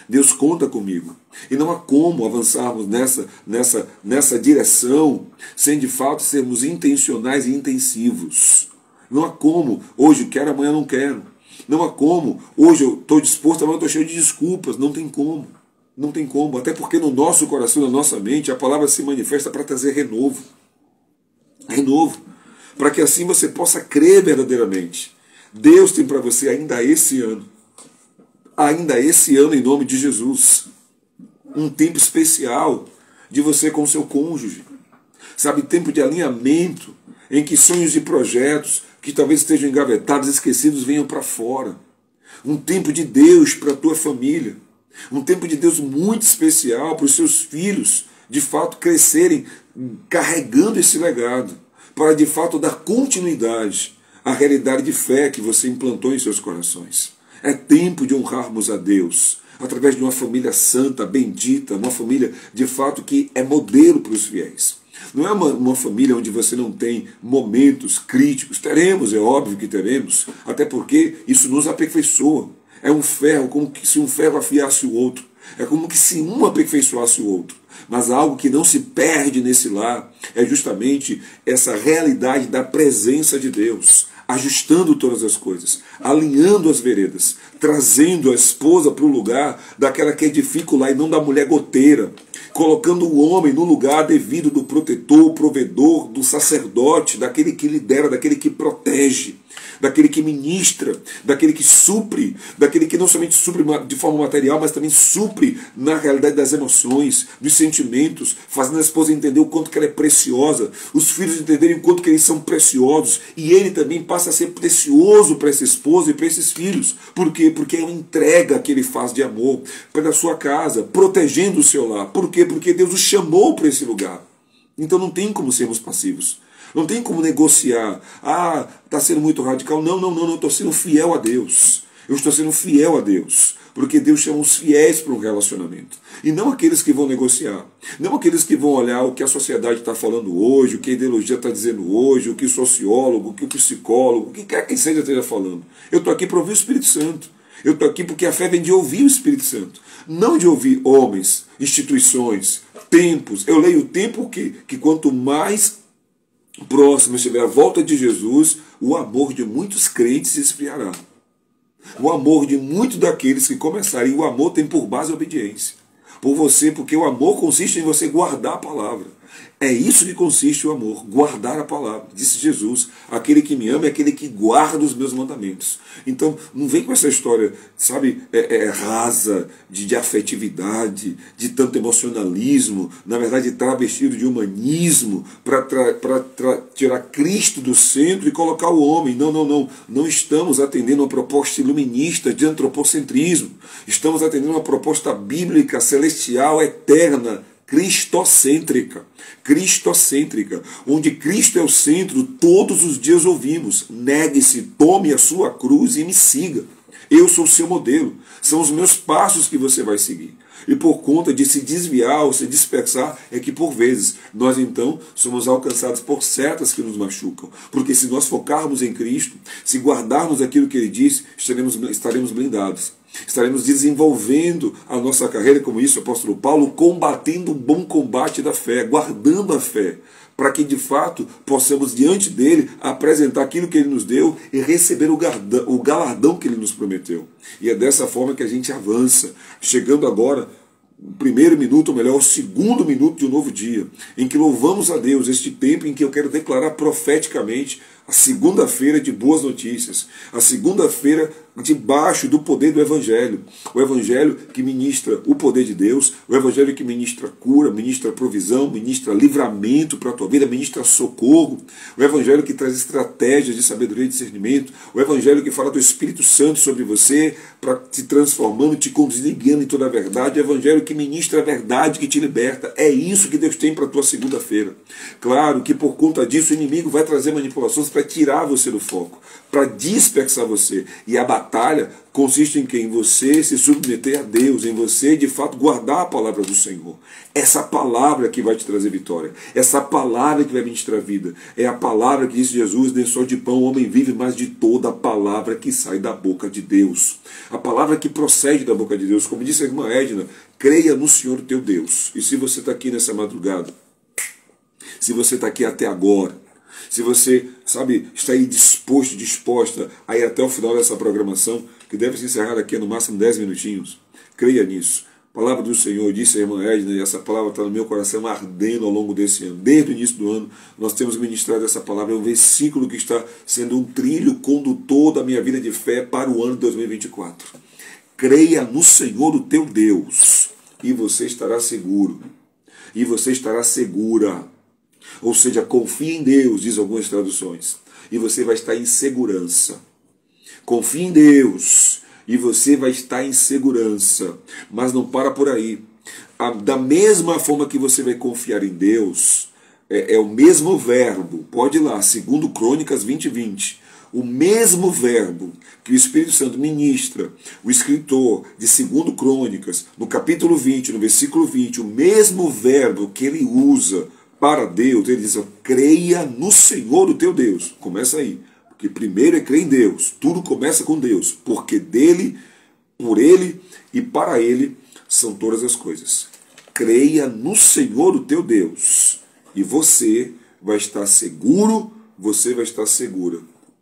Deus conta comigo. E não há como avançarmos nessa direção sem de fato sermos intencionais e intensivos. Não há como, hoje quero, amanhã não quero. Não há como, hoje eu estou disposto, amanhã eu estou cheio de desculpas. Não tem como. Não tem como. Até porque no nosso coração, na nossa mente, a palavra se manifesta para trazer renovo. Renovo. Para que assim você possa crer verdadeiramente. Deus tem para você ainda esse ano, em nome de Jesus, um tempo especial de você com o seu cônjuge. Sabe, tempo de alinhamento, em que sonhos e projetos que talvez estejam engavetados, esquecidos, venham para fora. Um tempo de Deus para a tua família. Um tempo de Deus muito especial para os seus filhos, de fato, crescerem carregando esse legado, para de fato dar continuidade à realidade de fé que você implantou em seus corações. É tempo de honrarmos a Deus, através de uma família santa, bendita, uma família de fato que é modelo para os fiéis. Não é uma família onde você não tem momentos críticos. Teremos, é óbvio que teremos, até porque isso nos aperfeiçoa. É um ferro, como que se um ferro afiasse o outro. É como que se um aperfeiçoasse o outro. Mas algo que não se perde nesse lar é justamente essa realidade da presença de Deus, ajustando todas as coisas, alinhando as veredas, trazendo a esposa para o lugar daquela que edifica o lar e não da mulher goteira, colocando o homem no lugar devido do protetor, provedor, do sacerdote, daquele que lidera, daquele que protege, daquele que ministra, daquele que supre, daquele que não somente supre de forma material, mas também supre na realidade das emoções, dos sentimentos, fazendo a esposa entender o quanto que ela é preciosa, os filhos entenderem o quanto que eles são preciosos, e ele também passa a ser precioso para essa esposa e para esses filhos. Por quê? Porque é uma entrega que ele faz de amor pela sua casa, protegendo o seu lar. Por quê? Porque Deus o chamou para esse lugar. Então não tem como sermos passivos. Não tem como negociar. Ah, está sendo muito radical. Não, eu estou sendo fiel a Deus. Eu estou sendo fiel a Deus. Porque Deus chama os fiéis para um relacionamento. E não aqueles que vão negociar. Não aqueles que vão olhar o que a sociedade está falando hoje, o que a ideologia está dizendo hoje, o que o sociólogo, o que o psicólogo, o que quer que seja esteja falando. Eu estou aqui para ouvir o Espírito Santo. Eu estou aqui porque a fé vem de ouvir o Espírito Santo. Não de ouvir homens, instituições, tempos. Eu leio o tempo que quanto mais próximo estiver a volta de Jesus, o amor de muitos crentes se esfriará. O amor de muitos daqueles que começarem, o amor tem por base a obediência. Por você, porque o amor consiste em você guardar a palavra. É isso que consiste o amor, guardar a palavra. Disse Jesus, aquele que me ama é aquele que guarda os meus mandamentos. Então, não vem com essa história, sabe, rasa, de afetividade, de tanto emocionalismo, na verdade travestido de humanismo, para tirar Cristo do centro e colocar o homem. Não estamos atendendo uma proposta iluminista de antropocentrismo. Estamos atendendo uma proposta bíblica, celestial, eterna, cristocêntrica, onde Cristo é o centro. Todos os dias ouvimos: negue-se, tome a sua cruz e me siga. Eu sou o seu modelo, são os meus passos que você vai seguir. E por conta de se desviar ou se dispersar, é que por vezes nós então somos alcançados por setas que nos machucam. Porque se nós focarmos em Cristo, se guardarmos aquilo que Ele disse, estaremos blindados. Estaremos desenvolvendo a nossa carreira, como isso o apóstolo Paulo, combatendo o bom combate da fé, guardando a fé, para que de fato possamos diante dele apresentar aquilo que ele nos deu e receber o galardão que ele nos prometeu. E é dessa forma que a gente avança, chegando agora o primeiro minuto, ou melhor, o segundo minuto de um novo dia, em que louvamos a Deus, este tempo em que eu quero declarar profeticamente a segunda-feira de boas notícias, a segunda-feira debaixo do poder do Evangelho. O Evangelho que ministra o poder de Deus, o Evangelho que ministra cura, ministra provisão, ministra livramento para a tua vida, ministra socorro, o Evangelho que traz estratégias de sabedoria e discernimento, o Evangelho que fala do Espírito Santo sobre você, para te transformando, te conduzindo, guiando em toda a verdade, o Evangelho que ministra a verdade, que te liberta. É isso que Deus tem para a tua segunda-feira. Claro que por conta disso o inimigo vai trazer manipulações para tirar você do foco, para dispersar você. E a batalha consiste em quê? Em você se submeter a Deus, em você de fato guardar a palavra do Senhor. Essa palavra que vai te trazer vitória, essa palavra que vai ministrar vida, é a palavra que disse Jesus: nem só de pão o homem vive, mas de toda a palavra que sai da boca de Deus. A palavra que procede da boca de Deus. Como disse a irmã Edna, creia no Senhor teu Deus. E se você está aqui nessa madrugada, se você está aqui até agora, se você, sabe, está aí disposto, disposta a ir até o final dessa programação, que deve se encerrar daqui a no máximo 10 minutinhos, creia nisso. A palavra do Senhor, disse a irmã Edna, e essa palavra está no meu coração ardendo ao longo desse ano. Desde o início do ano, nós temos ministrado essa palavra. É um versículo que está sendo um trilho condutor da minha vida de fé para o ano de 2024. Creia no Senhor, o teu Deus, e você estará seguro. E você estará segura. Ou seja, confie em Deus, diz algumas traduções, e você vai estar em segurança. Confie em Deus e você vai estar em segurança. Mas não para por aí. Da mesma forma que você vai confiar em Deus, é o mesmo verbo, pode ir lá, 2 Crônicas 20:20. O mesmo verbo que o Espírito Santo ministra, o escritor de 2 Crônicas, no capítulo 20, no versículo 20, o mesmo verbo que ele usa para Deus, ele diz: creia no Senhor, o teu Deus. Começa aí. Porque primeiro é crer em Deus. Tudo começa com Deus. Porque dele, por ele e para ele são todas as coisas. Creia no Senhor, o teu Deus. E você vai estar seguro, você vai estar segura.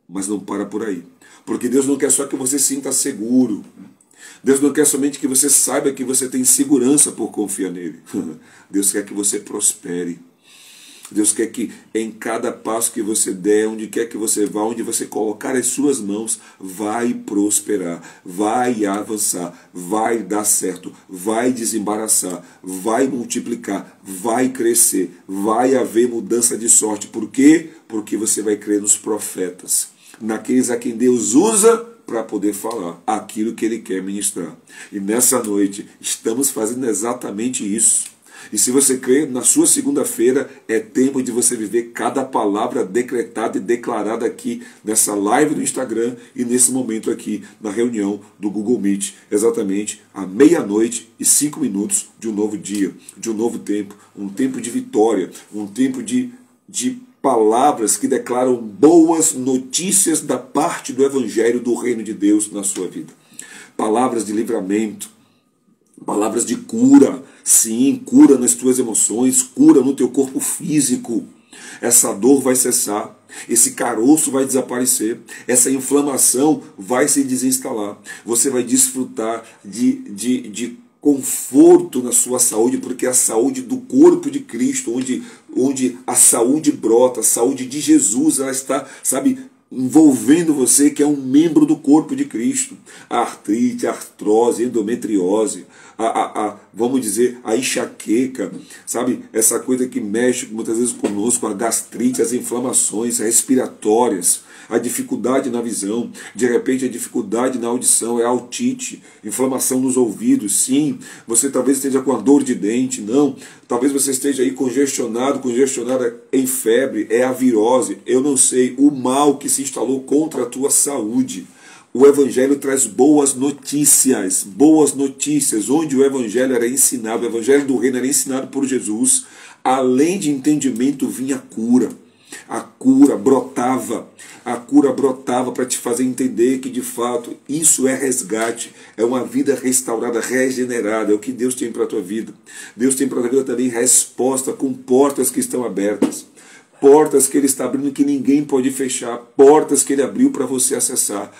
Mas não para por aí. Porque Deus não quer só que você sinta seguro. Deus não quer somente que você saiba que você tem segurança por confiar nele. Deus quer que você prospere. Deus quer que em cada passo que você der, onde quer que você vá, onde você colocar as suas mãos, vai prosperar, vai avançar, vai dar certo, vai desembaraçar, vai multiplicar, vai crescer, vai haver mudança de sorte. Por quê? Porque você vai crer nos profetas, naqueles a quem Deus usa para poder falar aquilo que Ele quer ministrar. E nessa noite estamos fazendo exatamente isso. E se você crê, na sua segunda-feira é tempo de você viver cada palavra decretada e declarada aqui nessa live do Instagram e nesse momento aqui na reunião do Google Meet, exatamente à 00:05 de um novo dia, de um novo tempo, um tempo de vitória, um tempo de palavras que declaram boas notícias da parte do Evangelho do Reino de Deus na sua vida. Palavras de livramento, palavras de cura, sim, cura nas tuas emoções, cura no teu corpo físico. Essa dor vai cessar, esse caroço vai desaparecer, essa inflamação vai se desinstalar. Você vai desfrutar de conforto na sua saúde, porque a saúde do corpo de Cristo, onde a saúde brota, a saúde de Jesus, ela está, envolvendo você, que é um membro do corpo de Cristo. A artrite, a artrose, a endometriose, vamos dizer, a enxaqueca, essa coisa que mexe muitas vezes conosco, a gastrite, as inflamações respiratórias, a dificuldade na visão, de repente a dificuldade na audição, é a otite, inflamação nos ouvidos, sim, você talvez esteja com a dor de dente, não, talvez você esteja aí congestionada em febre, é a virose, eu não sei, o mal que se instalou contra a tua saúde. O Evangelho traz boas notícias, onde o Evangelho era ensinado, o Evangelho do Reino era ensinado por Jesus, além de entendimento vinha cura. A cura brotava para te fazer entender que de fato isso é resgate, é uma vida restaurada, regenerada, é o que Deus tem para a tua vida. Deus tem para a tua vida também resposta com portas que estão abertas. portas que Ele está abrindo que ninguém pode fechar, portas que Ele abriu para você acessar.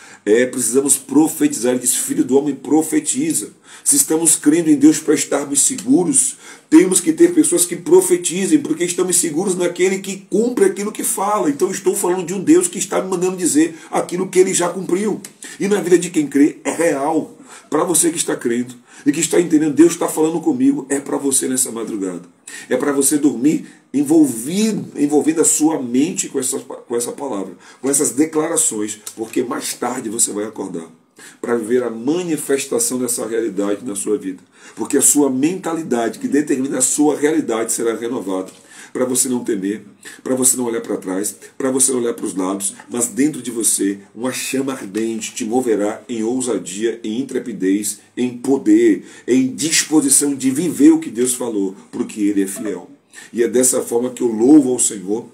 Precisamos profetizar. Ele diz, filho do homem, profetiza. Se estamos crendo em Deus para estarmos seguros, temos que ter pessoas que profetizem, porque estamos seguros naquele que cumpre aquilo que fala. Então estou falando de um Deus que está me mandando dizer aquilo que Ele já cumpriu. E na vida de quem crê é real. Para você que está crendo e que está entendendo, Deus está falando comigo, é para você nessa madrugada. É para você dormir envolvendo a sua mente com essa palavra, com essas declarações, porque mais tarde você vai acordar para viver a manifestação dessa realidade na sua vida. Porque a sua mentalidade que determina a sua realidade será renovada. Para você não temer, para você não olhar para trás, para você não olhar para os lados, mas dentro de você uma chama ardente te moverá em ousadia, em intrepidez, em poder, em disposição de viver o que Deus falou, porque Ele é fiel. E é dessa forma que eu louvo ao Senhor,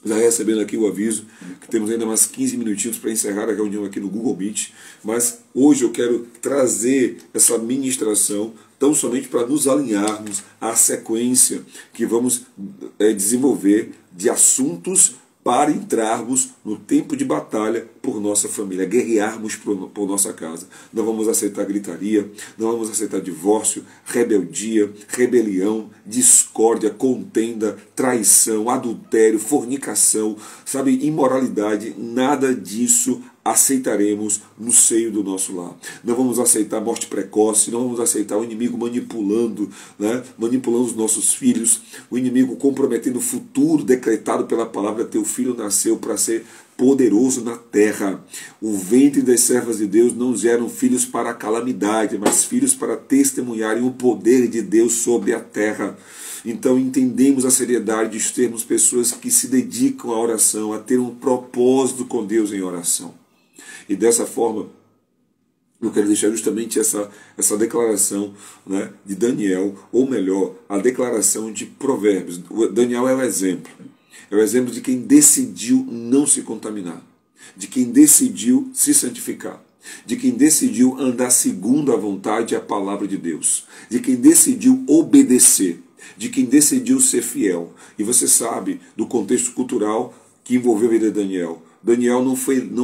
já recebendo aqui o aviso, que temos ainda mais 15 minutinhos para encerrar a reunião aqui no Google Meet, mas hoje eu quero trazer essa ministração tão somente para nos alinharmos à sequência que vamos desenvolver de assuntos para entrarmos no tempo de batalha por nossa família, guerrearmos por nossa casa. Não vamos aceitar gritaria, não vamos aceitar divórcio, rebeldia, rebelião, discórdia, contenda, traição, adultério, fornicação, imoralidade, nada disso aceitaremos no seio do nosso lar. Não vamos aceitar morte precoce, não vamos aceitar o inimigo manipulando os nossos filhos, o inimigo comprometendo o futuro decretado pela palavra. Teu filho nasceu para ser poderoso na terra. O ventre das servas de Deus não geram filhos para a calamidade, mas filhos para testemunharem o poder de Deus sobre a terra. Então entendemos a seriedade de termos pessoas que se dedicam à oração, a ter um propósito com Deus em oração. E dessa forma, eu quero deixar justamente essa declaração, de Daniel, ou melhor, a declaração de Provérbios. Daniel é o exemplo. É o exemplo de quem decidiu não se contaminar, de quem decidiu se santificar, de quem decidiu andar segundo a vontade e a palavra de Deus, de quem decidiu obedecer, de quem decidiu ser fiel. E você sabe do contexto cultural que envolveu a vida de Daniel. Daniel não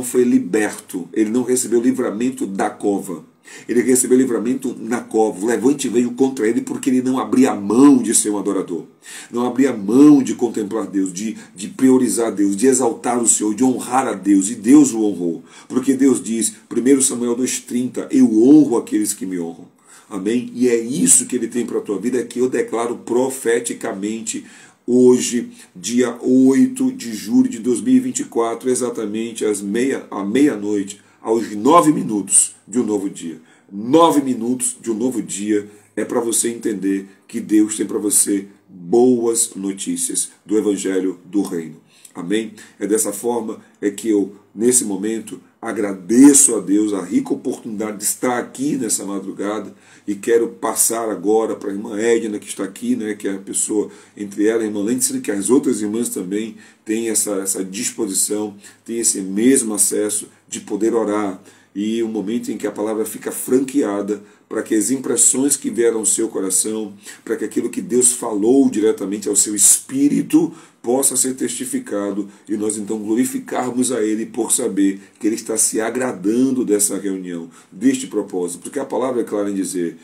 foi liberto, ele não recebeu livramento da cova. Ele recebeu livramento na cova. O levante veio contra ele porque ele não abria mão de ser um adorador. Não abria mão de contemplar Deus, de priorizar Deus, de exaltar o Senhor, de honrar a Deus. E Deus o honrou. Porque Deus diz, 1 Samuel 2,30, eu honro aqueles que me honram. Amém? E é isso que Ele tem para a tua vida, que eu declaro profeticamente hoje, dia 8 de julho de 2024, exatamente à meia-noite, aos 9 minutos de um novo dia. 9 minutos de um novo dia é para você entender que Deus tem para você boas notícias do Evangelho do Reino. Amém? É dessa forma que eu, nesse momento, agradeço a Deus a rica oportunidade de estar aqui nessa madrugada e quero passar agora para a irmã Edna, que está aqui, que é a pessoa, entre ela e a irmã Lêndice, que as outras irmãs também têm essa disposição, têm esse mesmo acesso de poder orar. E um momento em que a palavra fica franqueada para que as impressões que vieram ao seu coração, para que aquilo que Deus falou diretamente ao seu espírito possa ser testificado e nós então glorificarmos a Ele por saber que Ele está se agradando dessa reunião, deste propósito. Porque a palavra é clara em dizer,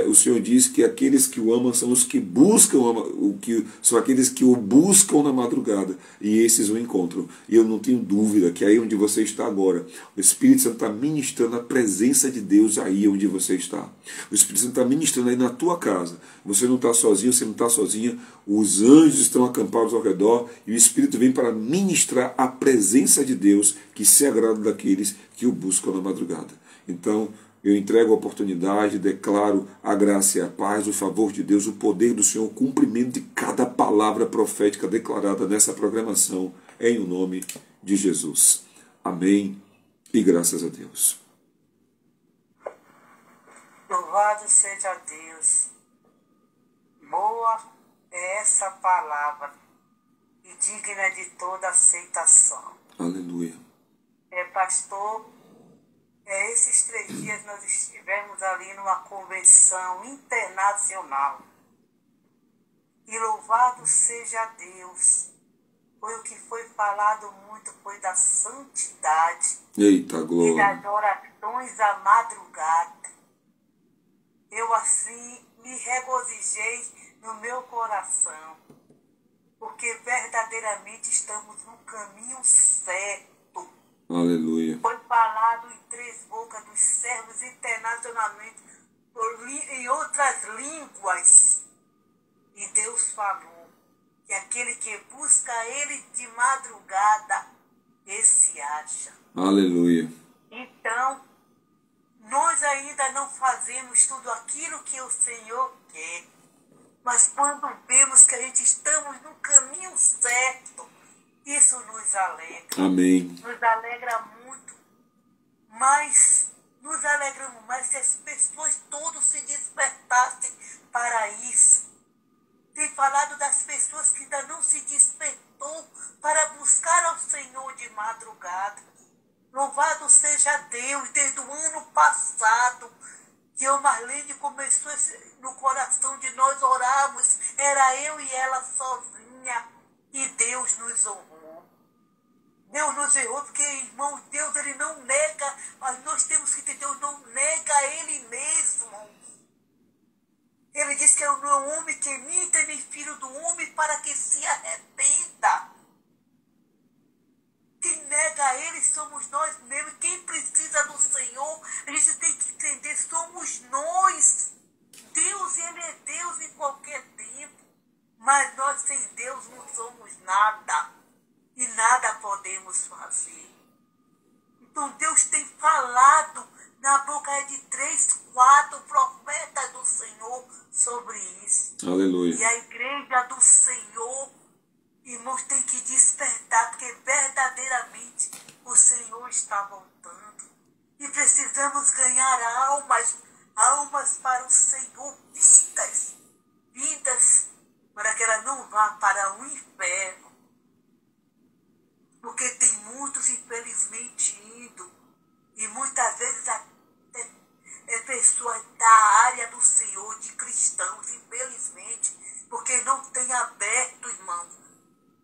o Senhor diz que aqueles que o amam são os que buscam, são aqueles que o buscam na madrugada, e esses o encontram. E eu não tenho dúvida que aí onde você está agora, o Espírito Santo está ministrando a presença de Deus aí onde você está. O Espírito Santo está ministrando aí na tua casa. Você não está sozinho, você não está sozinha. Os anjos estão acampados ao redor e o Espírito vem para ministrar a presença de Deus que se agrada daqueles que o buscam na madrugada. Então, eu entrego a oportunidade, declaro a graça e a paz, o favor de Deus, o poder do Senhor, o cumprimento de cada palavra profética declarada nessa programação, em o nome de Jesus. Amém e graças a Deus. Louvado seja Deus. Boa é essa palavra e digna de toda aceitação. Aleluia. Pastor, esses 3 dias nós estivemos ali numa convenção internacional. E louvado seja Deus, foi o que foi falado muito, foi da santidade. Eita, E glória. das orações à madrugada. Eu assim me regozijei no meu coração, porque verdadeiramente estamos no caminho certo. Aleluia. Foi falado em 3 bocas dos servos internacionalmente, em outras línguas. E Deus falou que aquele que busca Ele de madrugada, esse acha. Aleluia. Então, nós ainda não fazemos tudo aquilo que o Senhor quer. Mas quando vemos que a gente estamos no caminho certo, isso nos alegra. Amém. Nos alegra muito. Mas nos alegramos mais se as pessoas todas se despertassem para isso. Tem falado das pessoas que ainda não se despertou para buscar ao Senhor de madrugada. Louvado seja Deus, desde o ano passado, que o Marlene começou no coração de nós orarmos, era eu e ela sozinha, e Deus nos honrou. Deus nos honrou, porque, irmão, Deus ele não nega, mas nós temos que ter, Deus não nega Ele mesmo. Ele diz que não é um homem que minta, nem filho do homem, para que se arrependa. Quem nega Ele somos nós mesmos. Quem precisa do Senhor, a gente tem que entender, somos nós. Deus, Ele é Deus em qualquer tempo. Mas nós sem Deus não somos nada. E nada podemos fazer. Então Deus tem falado na boca de 3, 4 profetas do Senhor sobre isso. Aleluia. E a igreja do Senhor, irmãos, tem que despertar, porque verdadeiramente o Senhor está voltando. E precisamos ganhar almas para o Senhor, vidas, para que ela não vá para o inferno. Porque tem muitos, infelizmente, indo. E muitas vezes pessoas da área do Senhor, de cristãos, infelizmente, porque não tem aberto, irmãos.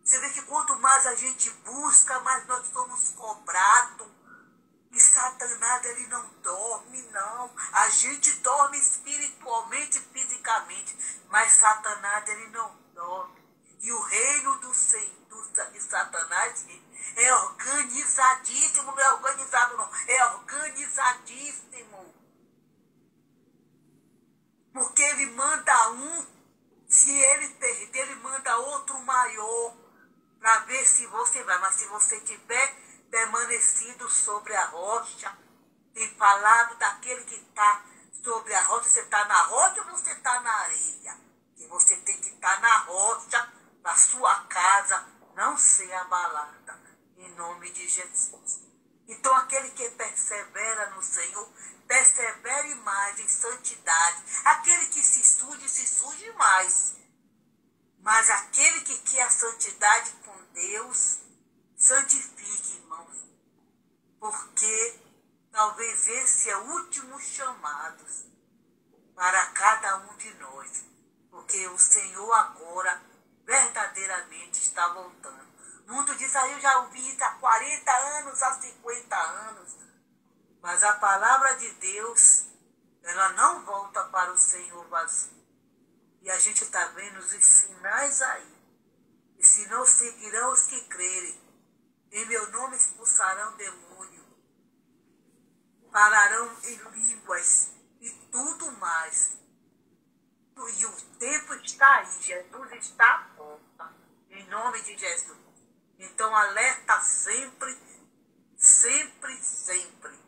Você vê que quanto mais a gente busca, mais nós somos cobrados. E Satanás, ele não dorme, não. A gente dorme espiritualmente e fisicamente, mas Satanás, ele não dorme. E o reino de Satanás é organizadíssimo, não é organizado não, é organizadíssimo. Porque ele manda um, se ele perder, ele manda outro maior, para ver se você vai. Mas se você tiver permanecido sobre a rocha, tem falado daquele que está sobre a rocha, você está na rocha ou você está na areia? E você tem que estar na rocha, na sua casa, não ser abalada, em nome de Jesus. Então aquele que persevera no Senhor, persevere mais em santidade. Aquele que se surge mais. Mas aquele que quer a santidade com Deus, santifique, irmãos. Porque talvez esse é o último chamado para cada um de nós. Porque o Senhor agora verdadeiramente está voltando. Muitos dizem, eu já ouvi isso há 40 anos, há 50 anos. Mas a palavra de Deus, ela não volta para o Senhor vazio. E a gente está vendo os sinais aí. E se não seguirão os que crerem, em meu nome expulsarão demônio, falarão em línguas e tudo mais. E o tempo está aí, Jesus está à porta, em nome de Jesus. Então alerta sempre, sempre, sempre.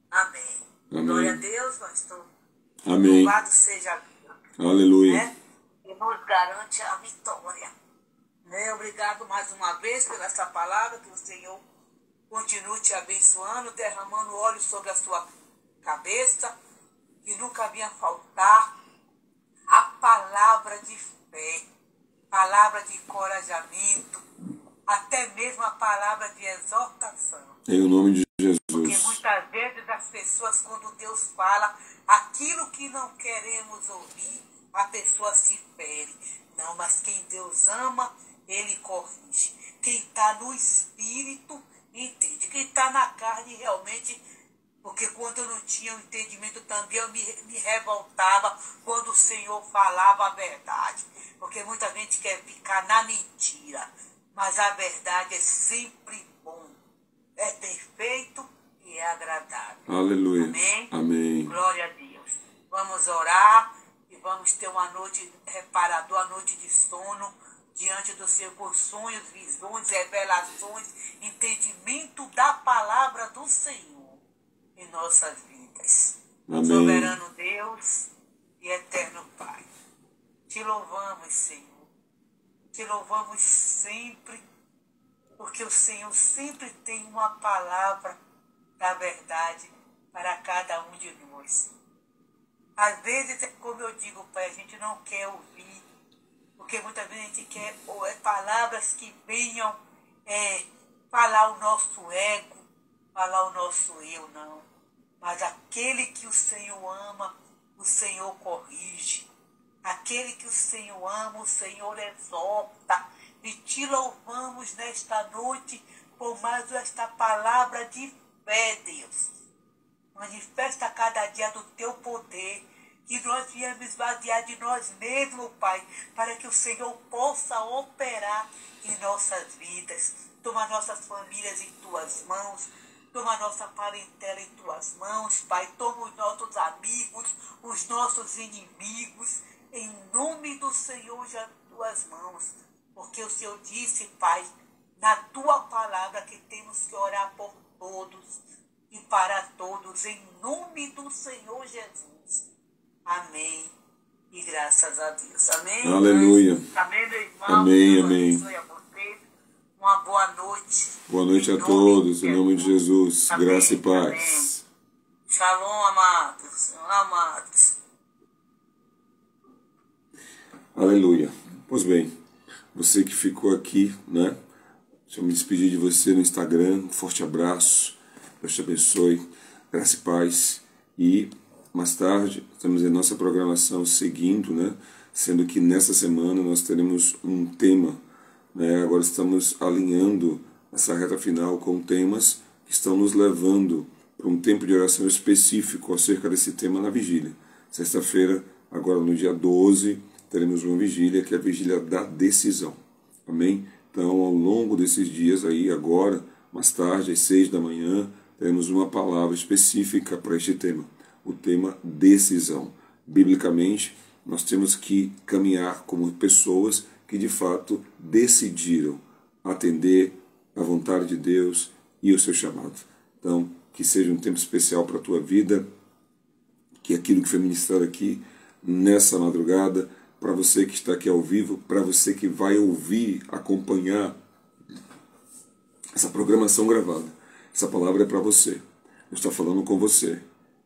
Amém. Amém. Glória a Deus, pastor. Amém. Louvado seja Deus. Aleluia. Né? E nos garante a vitória. Né? Obrigado mais uma vez pela essa palavra, que o Senhor continue te abençoando, derramando óleo sobre a sua cabeça, que nunca venha faltar a palavra de fé, palavra de encorajamento, até mesmo a palavra de exortação. Em nome de Jesus. Porque muitas vezes as pessoas, quando Deus fala aquilo que não queremos ouvir, a pessoa se fere. Não, mas quem Deus ama, Ele corrige. Quem está no espírito, entende. Quem está na carne realmente, porque quando eu não tinha o entendimento também eu me revoltava quando o Senhor falava a verdade. Porque muita gente quer ficar na mentira, mas a verdade é sempre bom, é perfeito e é agradável. Aleluia. Amém? Amém. Glória a Deus. Vamos orar e vamos ter uma noite reparadora, uma noite de sono, diante do Senhor, com sonhos, visões, revelações, entendimento da palavra do Senhor em nossas vidas. Amém. Soberano Deus e eterno Pai, te louvamos, Senhor. Te louvamos sempre, porque o Senhor sempre tem uma palavra da verdade para cada um de nós. Às vezes, é como eu digo, Pai, a gente não quer ouvir, porque muitas vezes a gente quer palavras que venham falar o nosso ego, falar o nosso eu, não. Mas aquele que o Senhor ama, o Senhor corrige. Aquele que o Senhor ama, o Senhor exalta. E te louvamos nesta noite por mais esta palavra de fé, Deus. Manifesta cada dia do teu poder, que nós viemos esvaziar de nós mesmos, Pai, para que o Senhor possa operar em nossas vidas. Toma nossas famílias em tuas mãos, toma nossa parentela em tuas mãos, Pai. Toma os nossos amigos, os nossos inimigos, em nome do Senhor, já em tuas mãos. Porque o Senhor disse, Pai, na tua palavra que temos que orar por todos e para todos, em nome do Senhor Jesus. Amém. E graças a Deus. Amém. Aleluia. Amém, meu irmão. Amém, Deus amém. abençoe a você. Uma boa noite. Boa noite a todos, em nome de Jesus. Amém. Graça e paz. Amém. Shalom, amados. Amados. Aleluia. Pois bem, você que ficou aqui, né? Deixa eu me despedir de você no Instagram. Um forte abraço. Deus te abençoe. Graça e paz. E mais tarde, estamos em nossa programação seguindo, né? Sendo que nessa semana nós teremos um tema, né? Agora estamos alinhando essa reta final com temas que estão nos levando para um tempo de oração específico acerca desse tema na vigília. Sexta-feira, agora no dia 12, teremos uma vigília que é a vigília da decisão. Amém? Então, ao longo desses dias aí, agora, mais tarde, às 6 da manhã, teremos uma palavra específica para este tema. O tema decisão. Biblicamente, nós temos que caminhar como pessoas que de fato decidiram atender à vontade de Deus e o seu chamado. Então, que seja um tempo especial para a tua vida, que aquilo que foi ministrado aqui nessa madrugada, para você que está aqui ao vivo, para você que vai ouvir, acompanhar essa programação gravada. Essa palavra é para você. Deus está falando com você.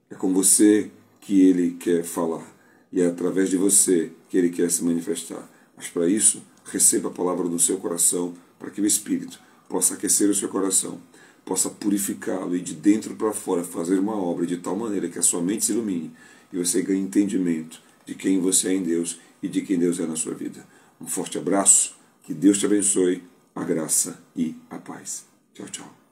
É com você que Ele quer falar. E é através de você que Ele quer se manifestar. Mas para isso, receba a palavra no seu coração, para que o Espírito possa aquecer o seu coração, possa purificá-lo e de dentro para fora fazer uma obra de tal maneira que a sua mente se ilumine e você ganhe entendimento de quem você é em Deus e de quem Deus é na sua vida. Um forte abraço, que Deus te abençoe, a graça e a paz. Tchau, tchau.